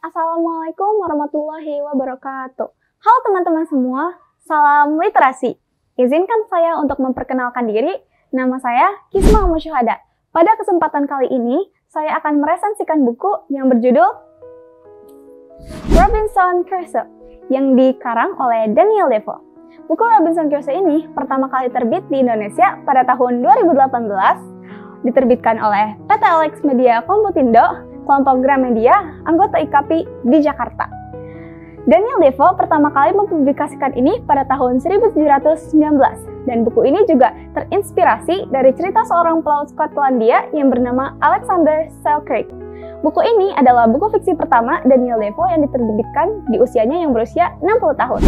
Assalamualaikum warahmatullahi wabarakatuh. Halo teman-teman semua, salam literasi. Izinkan saya untuk memperkenalkan diri. Nama saya Kisma Musyahada. Pada kesempatan kali ini, saya akan meresensikan buku yang berjudul Robinson Crusoe yang dikarang oleh Daniel Defoe. Buku Robinson Crusoe ini pertama kali terbit di Indonesia pada tahun 2018, diterbitkan oleh PT Alex Media Komputindo, kelompok Gramedia, anggota IKAPI di Jakarta. Daniel Defoe pertama kali mempublikasikan ini pada tahun 1719, dan buku ini juga terinspirasi dari cerita seorang pelaut Skotlandia yang bernama Alexander Selkirk. Buku ini adalah buku fiksi pertama Daniel Defoe yang diterbitkan di usianya yang berusia 60 tahun.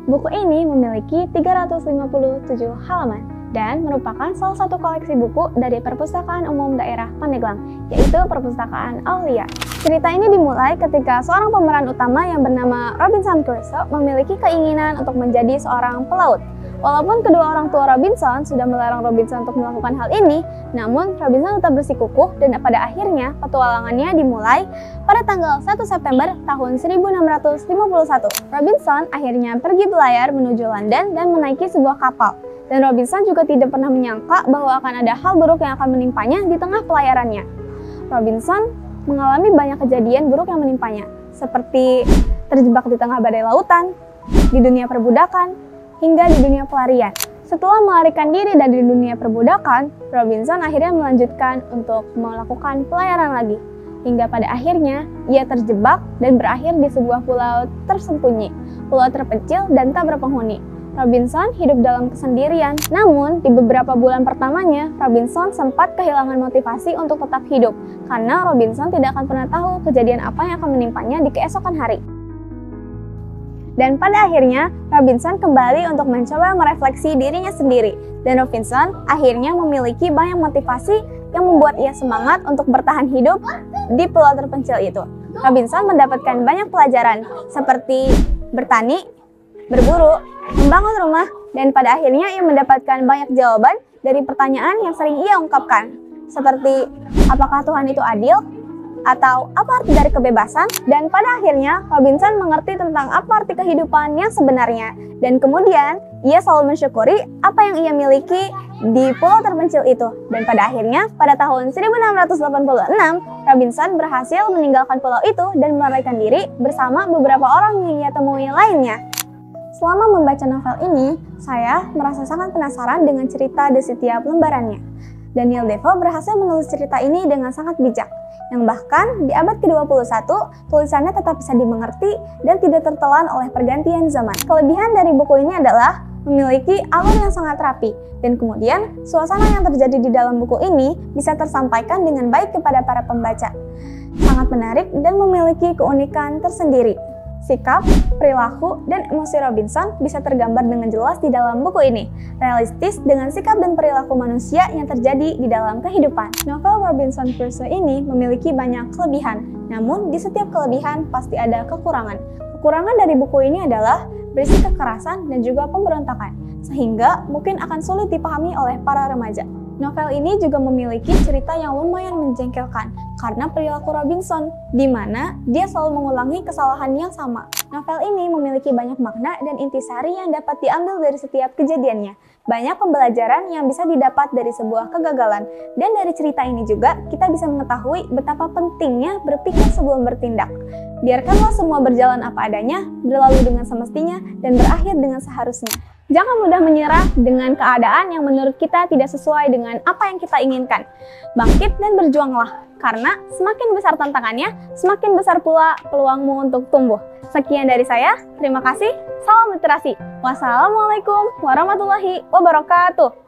Buku ini memiliki 357 halaman dan merupakan salah satu koleksi buku dari Perpustakaan Umum Daerah Pandeglang, yaitu Perpustakaan Aulia. Cerita ini dimulai ketika seorang pemeran utama yang bernama Robinson Crusoe memiliki keinginan untuk menjadi seorang pelaut. Walaupun kedua orang tua Robinson sudah melarang Robinson untuk melakukan hal ini, namun Robinson tetap bersikukuh dan pada akhirnya petualangannya dimulai pada tanggal 1 September tahun 1651. Robinson akhirnya pergi berlayar menuju London dan menaiki sebuah kapal. Dan Robinson juga tidak pernah menyangka bahwa akan ada hal buruk yang akan menimpanya di tengah pelayarannya. Robinson mengalami banyak kejadian buruk yang menimpanya, seperti terjebak di tengah badai lautan, di dunia perbudakan, hingga di dunia pelarian. Setelah melarikan diri dari dunia perbudakan, Robinson akhirnya melanjutkan untuk melakukan pelayaran lagi. Hingga pada akhirnya, ia terjebak dan berakhir di sebuah pulau tersembunyi, pulau terpencil dan tak berpenghuni. Robinson hidup dalam kesendirian, namun di beberapa bulan pertamanya, Robinson sempat kehilangan motivasi untuk tetap hidup, karena Robinson tidak akan pernah tahu kejadian apa yang akan menimpanya di keesokan hari. Dan pada akhirnya, Robinson kembali untuk mencoba merefleksi dirinya sendiri, dan Robinson akhirnya memiliki banyak motivasi yang membuat ia semangat untuk bertahan hidup di pulau terpencil itu. Robinson mendapatkan banyak pelajaran, seperti bertani, berburu, membangun rumah, dan pada akhirnya ia mendapatkan banyak jawaban dari pertanyaan yang sering ia ungkapkan, seperti apakah Tuhan itu adil? Atau apa arti dari kebebasan? Dan pada akhirnya Robinson mengerti tentang apa arti kehidupan yang sebenarnya, dan kemudian ia selalu mensyukuri apa yang ia miliki di pulau terpencil itu. Dan pada akhirnya pada tahun 1686 Robinson berhasil meninggalkan pulau itu dan melarikan diri bersama beberapa orang yang ia temui lainnya. Selama membaca novel ini, saya merasa sangat penasaran dengan cerita di setiap lembarannya. Daniel Defoe berhasil menulis cerita ini dengan sangat bijak, yang bahkan di abad ke-21, tulisannya tetap bisa dimengerti dan tidak tertelan oleh pergantian zaman. Kelebihan dari buku ini adalah memiliki alur yang sangat rapi, dan kemudian suasana yang terjadi di dalam buku ini bisa tersampaikan dengan baik kepada para pembaca. Sangat menarik dan memiliki keunikan tersendiri. Sikap, perilaku, dan emosi Robinson bisa tergambar dengan jelas di dalam buku ini, realistis dengan sikap dan perilaku manusia yang terjadi di dalam kehidupan. Novel Robinson Crusoe ini memiliki banyak kelebihan, namun di setiap kelebihan pasti ada kekurangan. Kekurangan dari buku ini adalah berisi kekerasan dan juga pemberontakan, sehingga mungkin akan sulit dipahami oleh para remaja. Novel ini juga memiliki cerita yang lumayan menjengkelkan karena perilaku Robinson, di mana dia selalu mengulangi kesalahan yang sama. Novel ini memiliki banyak makna dan intisari yang dapat diambil dari setiap kejadiannya. Banyak pembelajaran yang bisa didapat dari sebuah kegagalan, dan dari cerita ini juga kita bisa mengetahui betapa pentingnya berpikir sebelum bertindak. Biarkanlah semua berjalan apa adanya, berlalu dengan semestinya, dan berakhir dengan seharusnya. Jangan mudah menyerah dengan keadaan yang menurut kita tidak sesuai dengan apa yang kita inginkan. Bangkit dan berjuanglah, karena semakin besar tantangannya, semakin besar pula peluangmu untuk tumbuh. Sekian dari saya, terima kasih, salam literasi. Wassalamualaikum warahmatullahi wabarakatuh.